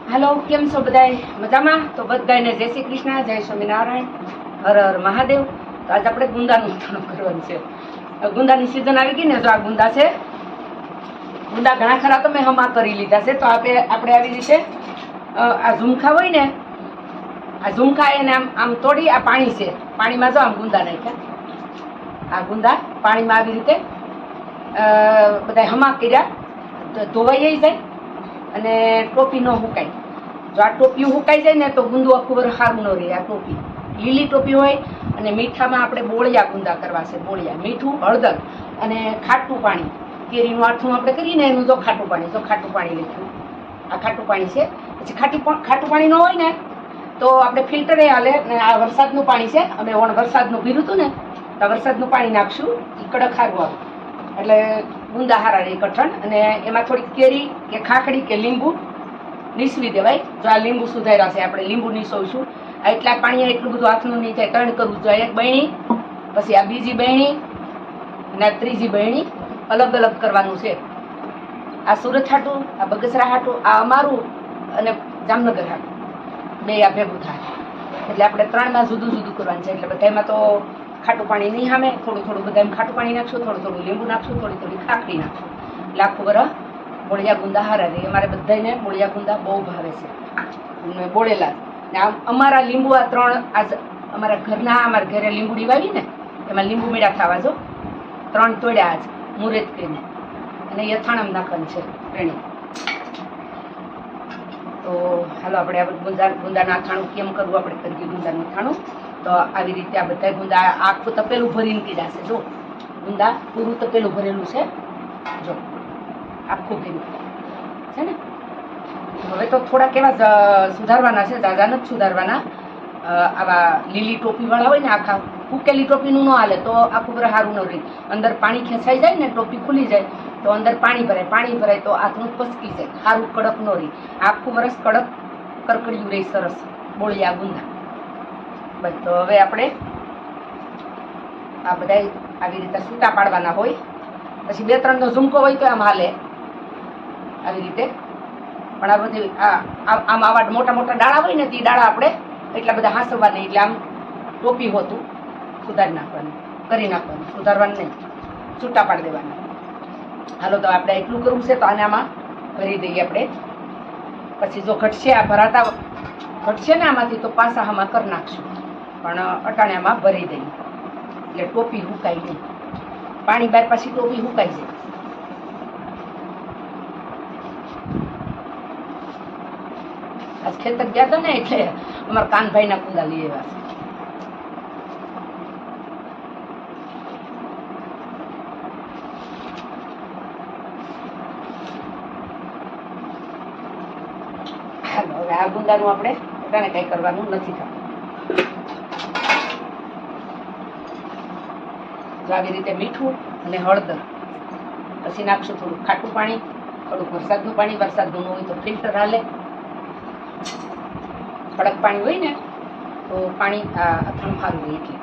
Hello केम छो बधाय मजामा। तो बधाने जय श्री कृष्ण, जय स्वामीनारायण, हर हर महादेव। तो आज આપણે ગુંદાનું અથાણું કરવાનું છે। ગુંદાની સીઝન આવી ગઈ ને, જો આ ગુંદા છે, ગુંદા ઘણા ખરા તો મેં હમા કરી લીધા છે। તો આપણે આવી રીતે આ ઝુમખા હોય ને, આ ઝુમખા એને આમ તોડી આ પાણી છે, પાણીમાં જો આમ ગુંદા નાખ્યા। આ ગુંદા પાણીમાં આવી રીતે બધા હમા કર્યા, ધોવાઈ જાય અને ટોપી ન હુકાય। જો આ ટોપી હુકાઈ જાય ને તો ગુંદુ આખું વર સારું ન રહે। આ ટોપી લીલી ટોપી હોય અને મીઠામાં આપણે બોળિયા ગુંદા કરવા છે। બોળિયા, મીઠું, હળદર અને ખાટું પાણી, કેરીનું આઠું આપણે કરીને એનું જો ખાટું પાણી, જો ખાટું પાણી લખ્યું, આ ખાટું પાણી છે। પછી ખાટું પાણી ન હોય ને તો આપણે ફિલ્ટરે હાલે ને। આ વરસાદનું પાણી છે, અમે ઓણ વરસાદનું પીરું હતું ને તો વરસાદનું પાણી નાખશું, એ કડક સારું આવે એટલે ગુંદા હારા રહે કઠણ। અને એમાં થોડીક કેરી કે ખાખડી કે લીંબુ નીસવી દેવાય। જો આ લીંબુ સુધાર્યા છે આપણે, લીંબુ નીસવશું। આ એટલા પાણી એટલું બધું હાથનું નહીં થાય, ત્રણ કરવું જોઈએ। એક બહેણી, પછી આ બીજી બહેણી અને આ ત્રીજી બહેણી અલગ અલગ કરવાનું છે। આ સુરત હાટું, આ બગસરા હાટું, આ અમારું અને જામનગર હાટું બે આ ભેગું થાય એટલે આપણે ત્રણમાં જુદું જુદું કરવાનું છે। એટલે બધામાં તો ખાટું પાણી નહીં સામે, થોડું થોડું બધામાં ખાટું પાણી નાખશું, થોડું થોડું લીંબુ નાખશું, થોડી થોડી ખાખરી નાખશું એટલે આખું વરસ બોળિયા ગુંદા હારા રહે। અમારે બધાને બોળિયા ગુંદા બહુ ભાવે છે, બોળેલા। ને આમ અમારા લીંબુ આ ત્રણ, આજ અમારા ઘરના, અમારા ઘરે લીંબુડી વાવી ને એમાં લીંબુ મીઠા થવા જો ત્રણ તોડ્યા આજ મુરેત કરીને, અને એ અથાણામાં નાખવાનું છે ત્રણેય। તો હાલો આપણે આ ગુંદાના અથાણું કેમ કરવું આપણે કરીએ ગુંદાનું અથાણું। તો આવી રીતે આ બધા ગુંદા આખું તપેલું ભરીને કર્યા છે। જો ગુંદા પૂરું તપેલું ભરેલું છે, જો આખું ભર્યું છે ને। હવે તો થોડાક એવા સુધારવાના છે, દાદા નથી સુધારવાના। આવા લીલી ટોપીવાળા હોય ને, આખા ફૂકેલી ટોપીનું ન હાલે તો આખું બરાબર સારું ન રહે। અંદર પાણી ખેંચાઈ જાય ને, ટોપી ખુલી જાય તો અંદર પાણી ભરાય, પાણી ભરાય તો હાથનું પસકી જાય, સારું કડક ન રહે। આખું વરસ કડક કરકડિયું રહે, સરસ બોળિયા ગુંદા। બસ તો હવે આપણે આ બધા આવી રીતે છૂટા પાડવાના હોય। પછી બે ત્રણનો ઝુમકો હોય તો આમ હાલે આવી રીતે, પણ આ બધી આમ આવા મોટા મોટા ડાળા હોય ને તે ડાળા આપણે એટલા બધા હાંસવા નહીં, એટલે આમ ટોપી હોતું સુધારી નાખવાનું, કરી નાખવાનું, સુધારવાનું નહીં, છૂટા પાડી દેવાના। હાલો તો આપણે એટલું કરવું છે, તો આને આમાં ભરી દઈએ આપણે। પછી જો ઘટશે, આ ભરાતા ઘટશે ને આમાંથી તો પાછા આમાં કરી નાખશું, પણ અટાણામાં ભરી દઈએ એટલે ટોપી હુકાઈ નહીં, પાણી બહાર પાછી ટોપી હુકાઈ જાય। આજ ખેતર ગયા હતા ને એટલે અમારા કાનભાઈના કુંદા લઈ આવ્યા છે। હાલો હવે આ ગુંદાનું આપણે પોતાને કઈ કરવાનું નથી થતું। આવી રીતે મીઠું અને હળદર, પછી નાખશું થોડું ખાટું પાણી, થોડુંક વરસાદનું પાણી, વરસાદનું ન હોય તો ફિલ્ટર હાલે। કડક પાણી હોય ને તો પાણી અથાણું સારું હોય, એટલે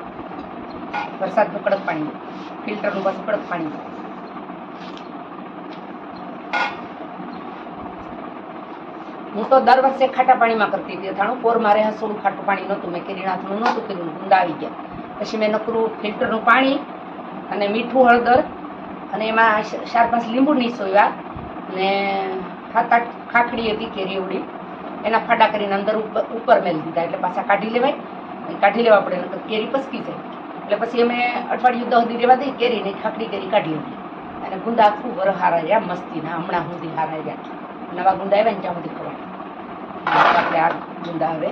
વરસાદનું કડક પાણી, ફિલ્ટરનું પાછું કડક પાણી। હું તો દર વર્ષે ખાટા પાણીમાં કરતી હતી અથાણું। પોર મારે થોડું ખાટું પાણી નહોતું, મેં કેરીના અથાણું નહોતું કર્યું, ગુંદા આવી ગયા પછી મેં નકરું ફિલ્ટરનું પાણી અને મીઠું, હળદર અને એમાં 4-5 લીંબુ નીસોવ્યા અને 7-8 ખાખડી હતી કેરી ઉડી, એના ફાડા કરીને અંદર ઉપર મેલી દીધા એટલે પાછા કાઢી લેવાય, કાઢી લેવા પડે નકર કેરી પસકી જાય। એટલે પછી અમે અઠવાડિયું 10 દી રહેવા દઈ, કેરીને ખાખડી કેરી કાઢી લીધી અને ગુંદા આખું વર હારા રહ્યા મસ્તીના, હમણાં સુધી હારા રહ્યા। નવા ગુંદા આવ્યા ને ત્યાં સુધી ખવાય। આપણે આ ગુંદા હવે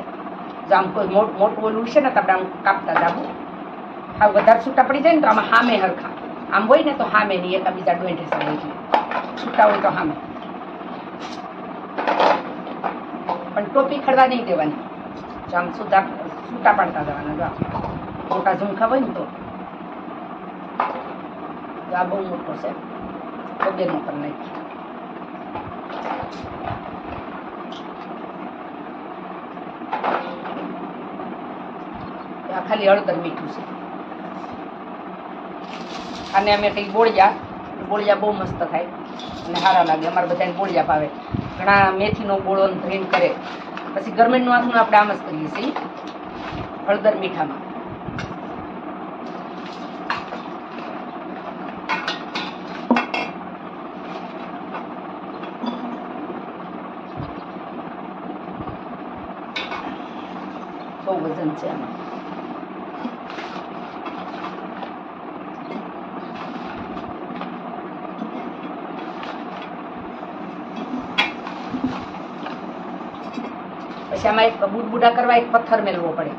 જો આમ કોઈ મોટું ઓલું છે ને તો આપણે આમ કાપતા જાવું, હા વધારે છૂટા પડી જાય ને તો આમાં સામે હરખા, આમ હોય ને તો સામે નહીં, એકાબીજા ડોંઠે સામે, એટલે છૂટા હોય તો સામે, પણ ટોપી ખડવા નહીં દેવાની, જો આમ છૂટા પાડતા જવાના। જો મોટા ઝુમખા હોય ને તો આ બહુ મોટો છે, વગેરેનો કરી નાખીએ। આ ખાલી હળદર મીઠું છે। અને અમે કંઈક બોળિયા બહુ મસ્ત થાય અને સારા લાગે, અમારે બધાને બોળિયા ભાવે। ઘણા મેથીનો ગોળો ધોઈને કરે. પછી ગરમેન્ટનું આથું આપણે આમ જ કરીએ છીએ હળદર મીઠામાં. બહુ વજન છે આમાં. પછી આમાં એક બુડબુડા કરવા એક પથ્થર મેળવો પડે.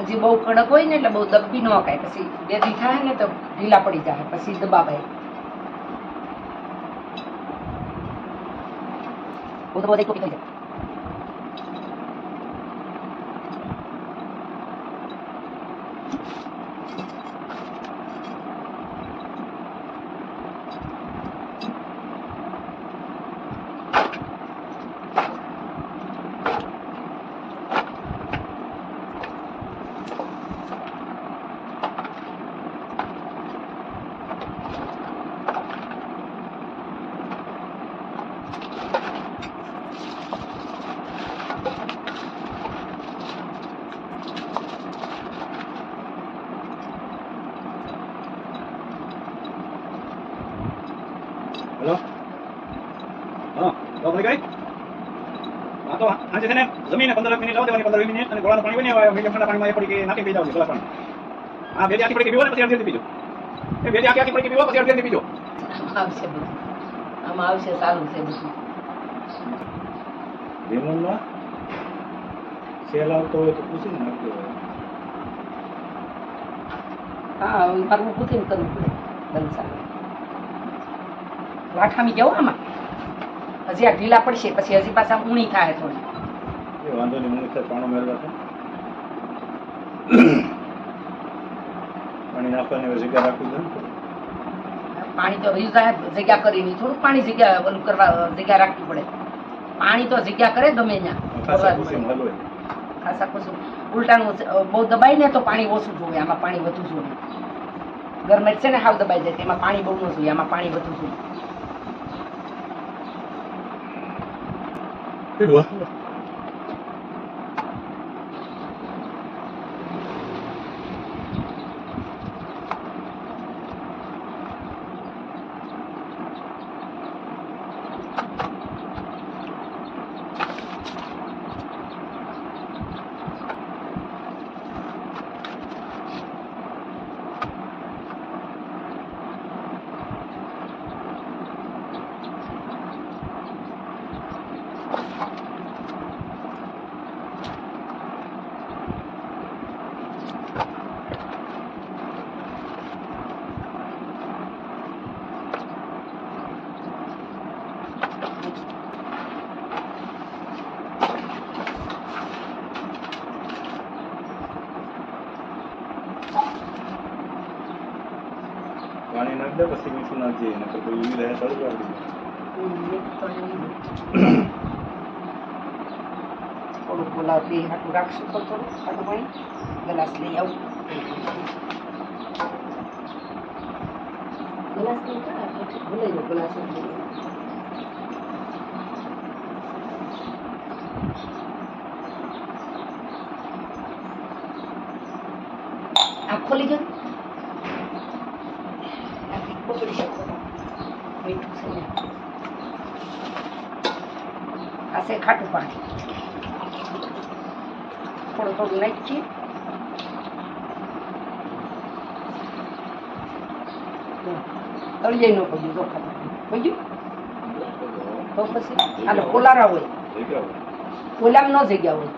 હજી બહુ કડક હોય ને એટલે બહુ દબી ન કાય. પછી બે દી થાય ને તો ઢીલા પડી જાય. પછી દબાવાય. બહુ તો બધી કોપી થઈ જાય. હેલો હા તો ભાઈ ગઈ હા તો આજે છે ને જમીને 15 મિનિટ લાવ દેવાની 15 મિનિટ અને ગોળાનું પાણી બની આવે મીડિયમ ઠંડા પાણીમાં એ પડી કે નાખી દઈ જાવ ગ્લાસ પાણી. હા બે આખી પડી કે પીવો ને પછી અડધી પીજો. એ બે આખી પડી કે પીવો પછી અડધી પીજો. આવશે બધું. આમાં આવશે સારું છે બધું. લેમનમાં સેલ આવતો હોય તો પૂછીને નાખજો. હા મારું પૂછીને કરવું પડે. બંધ સારું લાઠામી જવું આમાં. હજી આ ઢીલા પડશે પછી હજી પાછા ઊણી થાય થોડી. એ વાંધો નહીં હું પાણો મેળવા છે પાણી નાખવાની જગ્યા રાખવી છે. પાણી તો રહ્યું જાય જગ્યા કરીને થોડુંક પાણી જગ્યા ઓલું કરવા જગ્યા રાખવી પડે. પાણી તો જગ્યા કરે ગમે ત્યાં. ખાસા કુસુમ ઉલટાનું બહુ દબાય ને તો પાણી ઓછું જોઈએ. આમાં પાણી વધુ જોઈએ. ગરમેટ છે ને હાવ દબાઈ જાય એમાં પાણી બહુ ન જોઈએ. આમાં પાણી વધુ જોઈએ. પાણી નાખ દે પછી મીઠું નાખજે ને તો કોઈ રહે તળું આવડી થોડુંક બોલાવતી હાટું રાખશું તો થોડું હાટું પાણી ગ્લાસ લઈ આવું. ગ્લાસ લઈ ભૂલાઈ ગયો ગ્લાસ આ ખોલી ગયો. બગડી શકો મીઠું છે ને આ છે ખાટું પાણી. થોડું થોડું નાખીએ. તળિયે ન પડ્યું જો ખાતું પડ્યું તો પછી આનો કોલારા હોય કોલામ ન જગ્યા હોય.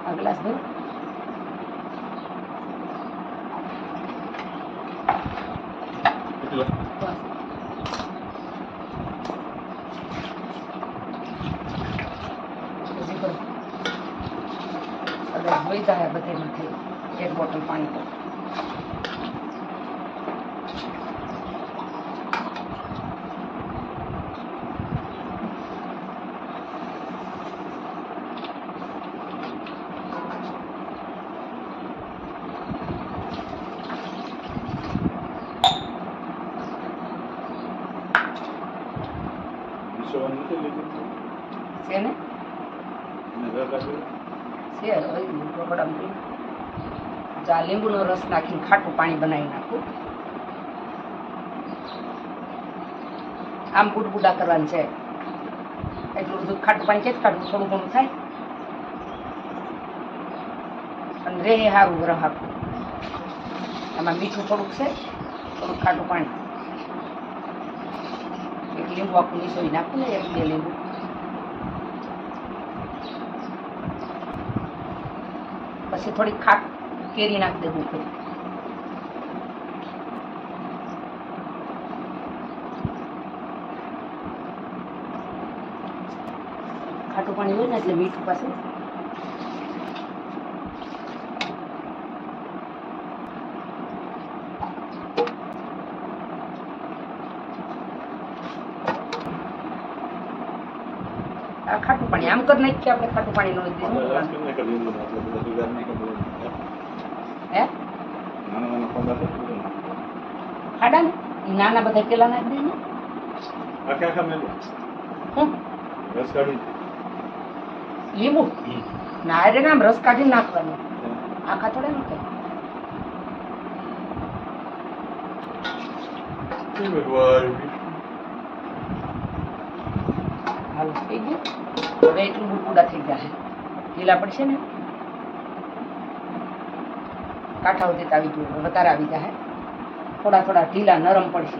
આ ગ્લાસ ભર હોઈ જાય બધેમાંથી એક બોટલ પાણી તો છે ને છે જા લીંબુનો રસ નાખીને ખાટું પાણી બનાવી નાખું. આમ બુડબુડા કરવાનું છે. એટલું બધું ખાટું પાણી છે જ કાઢવું, થોડું ઘણું થાય અને રે સારું ગ્રહ આપવું. આમાં મીઠું થોડુંક છે, થોડુંક ખાટું પાણી, એક લીંબુ આખું નીસોઈ નાખું ને, એક બે લીંબુ. પછી થોડીક કેરી નાખી દેવું પડે. ખાટું પાણી હોય ને એટલે મીઠું પાછું. આ ખાટું પાણી આમ કરી નાખીએ આપણે. ખાટું પાણી નો હે ખાડા ને નાના બધા કેલા નાખી દે ને. લીંબુ ના રે આમ રસ કાઢીને નાખવાનું, આખા થોડા નાખે. હાલ થઈ ગયું. હવે એટલું બુડબુડા થઈ ગયા, ઢીલા પડશે ને, કાંઠા સુધી આવી ગયું, વધારે આવી જાય. થોડા થોડા ઢીલા નરમ પડશે,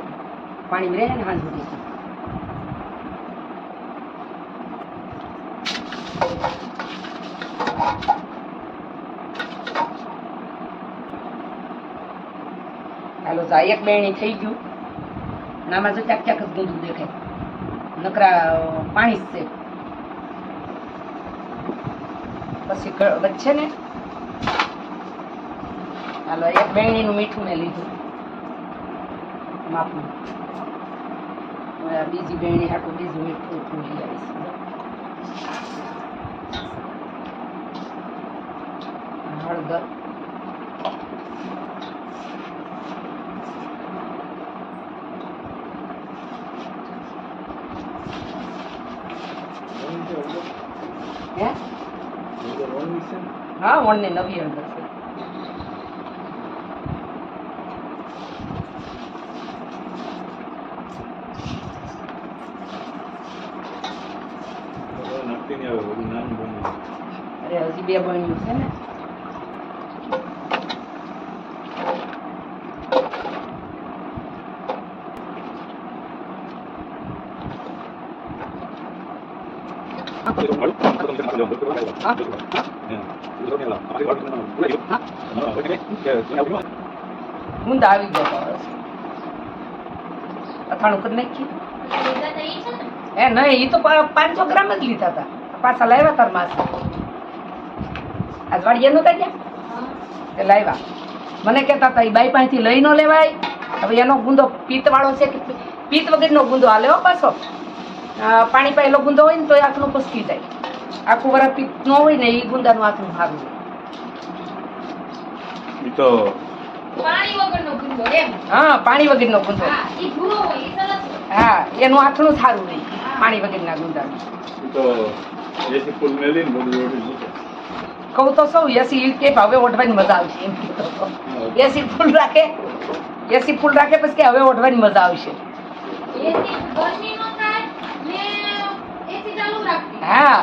પાણી રહે ને હાથ સુધી. હાલો જા એક બેણી થઈ ગયું. નામાં જો ચાક ચાક જ ગંદુ દેખાય, નકરા પાણી જ છે. પછી વચ્ચે ને હાલો એક બેણીનું મીઠું મેં લીધું માપનું. હવે આ બીજી બેણી હાટું બીજું મીઠું લઈ આવીશ. હળદર, હે હા વણને નવી હળદર છે. અરે હજી બે બન્યું છે ને. ગુંદ આવી ગયો. અથાણું કરી નાખી. એ નહીં, એ તો 500 ગ્રામ જ લીધા હતા. પાછા લાવ્યા તાર માસ આજ વાડીએ નતા ગયા તે લાવ્યા. મને કહેતા હતા એ બાઈ પાસેથી લઈ ન લેવાય. હવે એનો ગુંદો પિત્ત વાળો છે કે પિત્ત વગરનો ગુંદો હાલે હો પાછો. પાણી પાયેલો ગુંદો હોય ને તો એ આખનું પસકી જાય. આખું વરા પિત્ત ન હોય ને એ ગુંદાનું આખનું સારું હોય. હા પાણી વગરનો ગુંદો, હા એનું આથણું સારું નહીં પાણી વગરના ગુંદાનું. કહું તો સૌ એસી કે હવે ઓઢવાની મજા આવશે એમ કહેતો હતો. એસી ફૂલ રાખે, એસી ફૂલ રાખે પછી કે હવે ઓઢવાની મજા આવશે. હા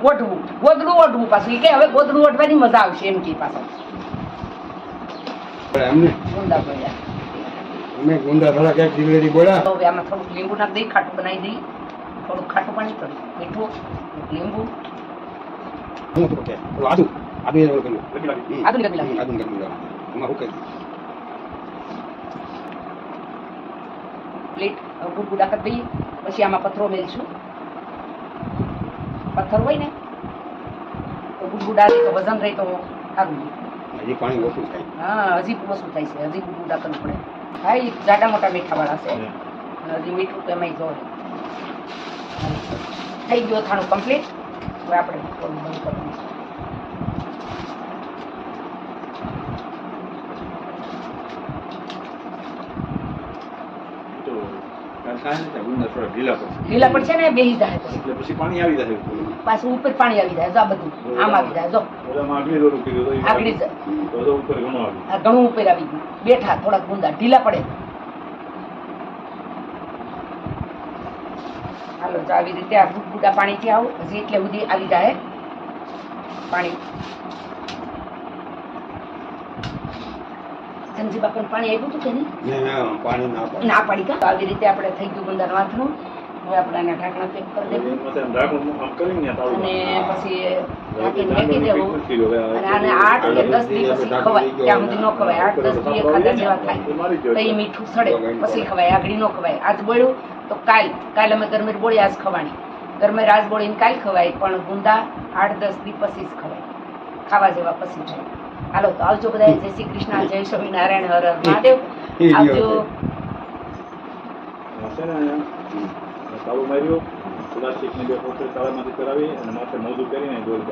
ઓઢવું, ગોદડું ઓઢવું પાછું કે હવે ગોદડું ઓઢવાની મજા આવશે એમ કે પાછા. ગુંદા બોલ્યા અમે ગુંદા થોડા ક્યાંક જીગલેરી બોલ્યા. હવે આમાં થોડુંક લીંબુ નાખી દઈ, ખાટું બનાવી દઈ. થોડુંક ખાટું પાણી કરી મીઠું, લીંબુ, આદુ આદુ આદુ ગરમી આદુ એમાં હુકાઈ પ્લેટ ગુડગુડા કરી દઈએ. પછી આમાં પથરો મેલશું. પથ્થર હોય ને તો ગુડગુડાથી તો વજન રહી તો સારું નહીં. હજી પાણી ઓછું થાય. હા હજી ઓછું થાય છે, હજી ગુડગુડા કરવું પડે. હા એ જાડા મોટા મીઠાવાળા છે, હજી મીઠું તો એમાંય જોવે. થઈ ગયું અથાણું કમ્પ્લીટ. હવે આપણે થોડું બંધ કરવાનું છે. તો થાય ને ગુંદા થોડા ઢીલા પડશે લીલા પડશે ને બેસી જાય પછી એટલે પછી પાણી આવી જાય પાછું ઉપર પાણી આવી જાય. જો આ બધું આમ આવી જાય. જો ઓલામાં આગલી દોરું કીધું તો આગળી જાય. તો ઉપર ઘણું આવ્યું. આ ઘણું ઉપર આવી ગયું. બેઠા થોડાક ગુંદા ઢીલા પડે. હાલો જો આવી રીતે આ ગુડગુડા પાણીથી આવું હજી એટલે સુધી આવી જાય પાણી. સંજી બાપાને પાણી આવ્યું હતું કે નહીં? ને પાણી ના પડે. ના પાડી કા. તો આવી રીતે આપણે થઈ ગયું ગુંદાનું વાથણું. હવે આપણે આના ઢાંકણા પેક કરી દેવું એમાં આમ ઢાંકણું આમ કરીને તાળું અને મારવાનું. પછી હવે ઢાંકીને મેકી દેવું. અને આને 8 કે 10 દી પછી ખવાય. ત્યાં સુધી ન ખવાય. 8-10 દી ખાધા જેવા થાય તો એ મીઠું સડે પછી ખવાય. આગળી ન ખવાય. આજ બોળ્યું તો કાલ અમે ગરમીર બોળી આજ ખવાની. ગરમીર આજ બોળીને કાલ ખવાય, પણ ગુંદા 8-10 દી પછી જ ખવાય. ખાવા જેવા પછી થાય. હાલો તો આવજો બધા. જય શ્રી કૃષ્ણ, જય સ્વામિનારાયણ, હર હર મહાદેવ. આવજો. હશે ને તાળું માર્યું પ્લાસ્ટિકની બે પોતરી તાળામાંથી કરાવી અને માથે મોજું કરીને દોરી